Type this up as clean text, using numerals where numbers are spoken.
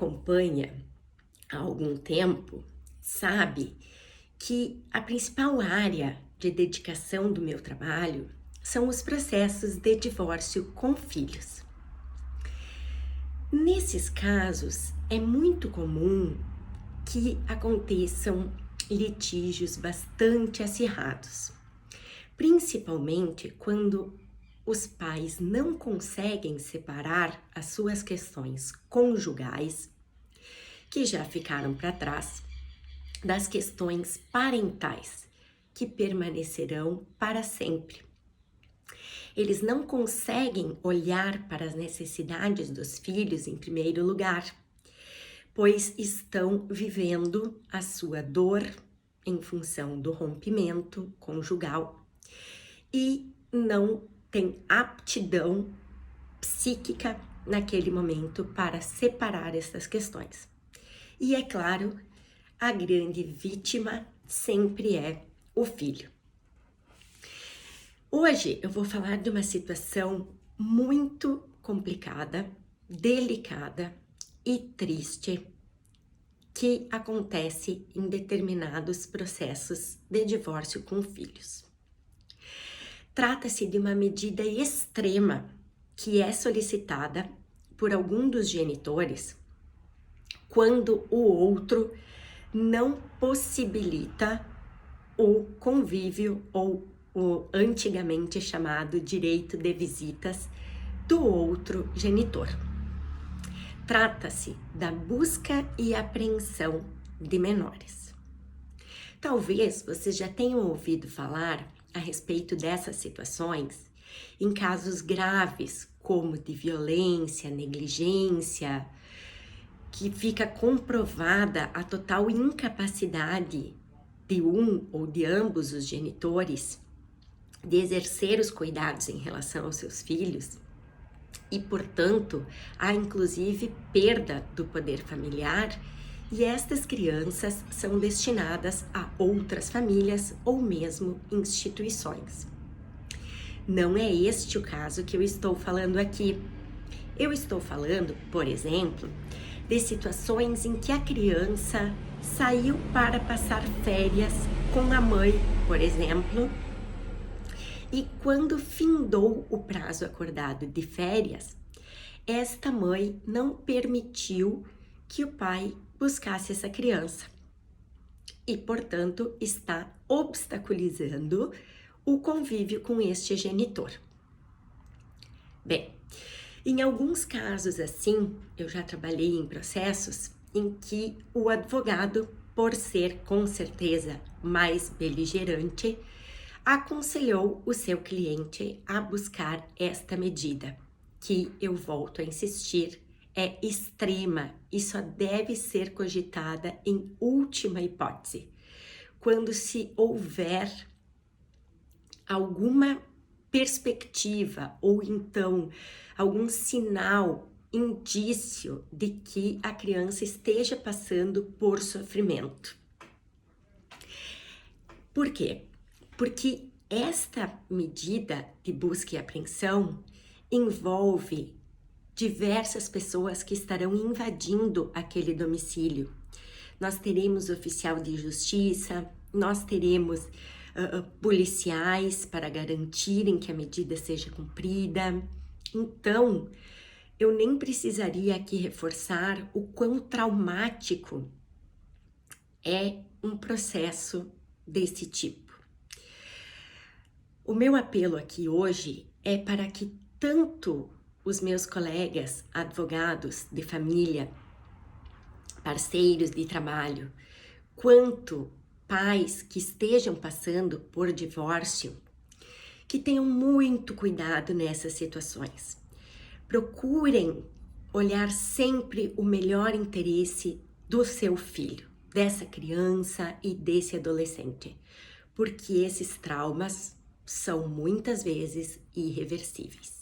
acompanha há algum tempo sabe que a principal área de dedicação do meu trabalho são os processos de divórcio com filhos. Nesses casos, é muito comum que aconteçam litígios bastante acirrados, principalmente quando os pais não conseguem separar as suas questões conjugais, que já ficaram para trás, das questões parentais, que permanecerão para sempre. Eles não conseguem olhar para as necessidades dos filhos em primeiro lugar, pois estão vivendo a sua dor em função do rompimento conjugal e não têm aptidão psíquica naquele momento para separar essas questões. E é claro, a grande vítima sempre é o filho. Hoje eu vou falar de uma situação muito complicada, delicada e triste que acontece em determinados processos de divórcio com filhos. Trata-se de uma medida extrema que é solicitada por algum dos genitores quando o outro não possibilita o convívio ou o antigamente chamado direito de visitas do outro genitor. Trata-se da busca e apreensão de menores. Talvez vocês já tenham ouvido falar a respeito dessas situações em casos graves, como de violência, negligência, que fica comprovada a total incapacidade de um ou de ambos os genitores de exercer os cuidados em relação aos seus filhos e, portanto, há inclusive perda do poder familiar e estas crianças são destinadas a outras famílias ou mesmo instituições. Não é este o caso que eu estou falando aqui. Eu estou falando, por exemplo, de situações em que a criança saiu para passar férias com a mãe, por exemplo, e quando findou o prazo acordado de férias, esta mãe não permitiu que o pai buscasse essa criança e, portanto, está obstaculizando o convívio com este genitor. Bem, em alguns casos assim, eu já trabalhei em processos em que o advogado, por ser com certeza mais beligerante, aconselhou o seu cliente a buscar esta medida, que eu volto a insistir, é extrema e só deve ser cogitada em última hipótese, quando se houver alguma perspectiva ou então algum sinal, indício de que a criança esteja passando por sofrimento. Por quê? Porque esta medida de busca e apreensão envolve diversas pessoas que estarão invadindo aquele domicílio. Nós teremos oficial de justiça, nós teremos policiais para garantirem que a medida seja cumprida. Então, eu nem precisaria aqui reforçar o quão traumático é um processo desse tipo. O meu apelo aqui hoje é para que tanto os meus colegas advogados de família, parceiros de trabalho, quanto pais que estejam passando por divórcio, que tenham muito cuidado nessas situações. Procurem olhar sempre o melhor interesse do seu filho, dessa criança e desse adolescente, porque esses traumas são muitas vezes irreversíveis.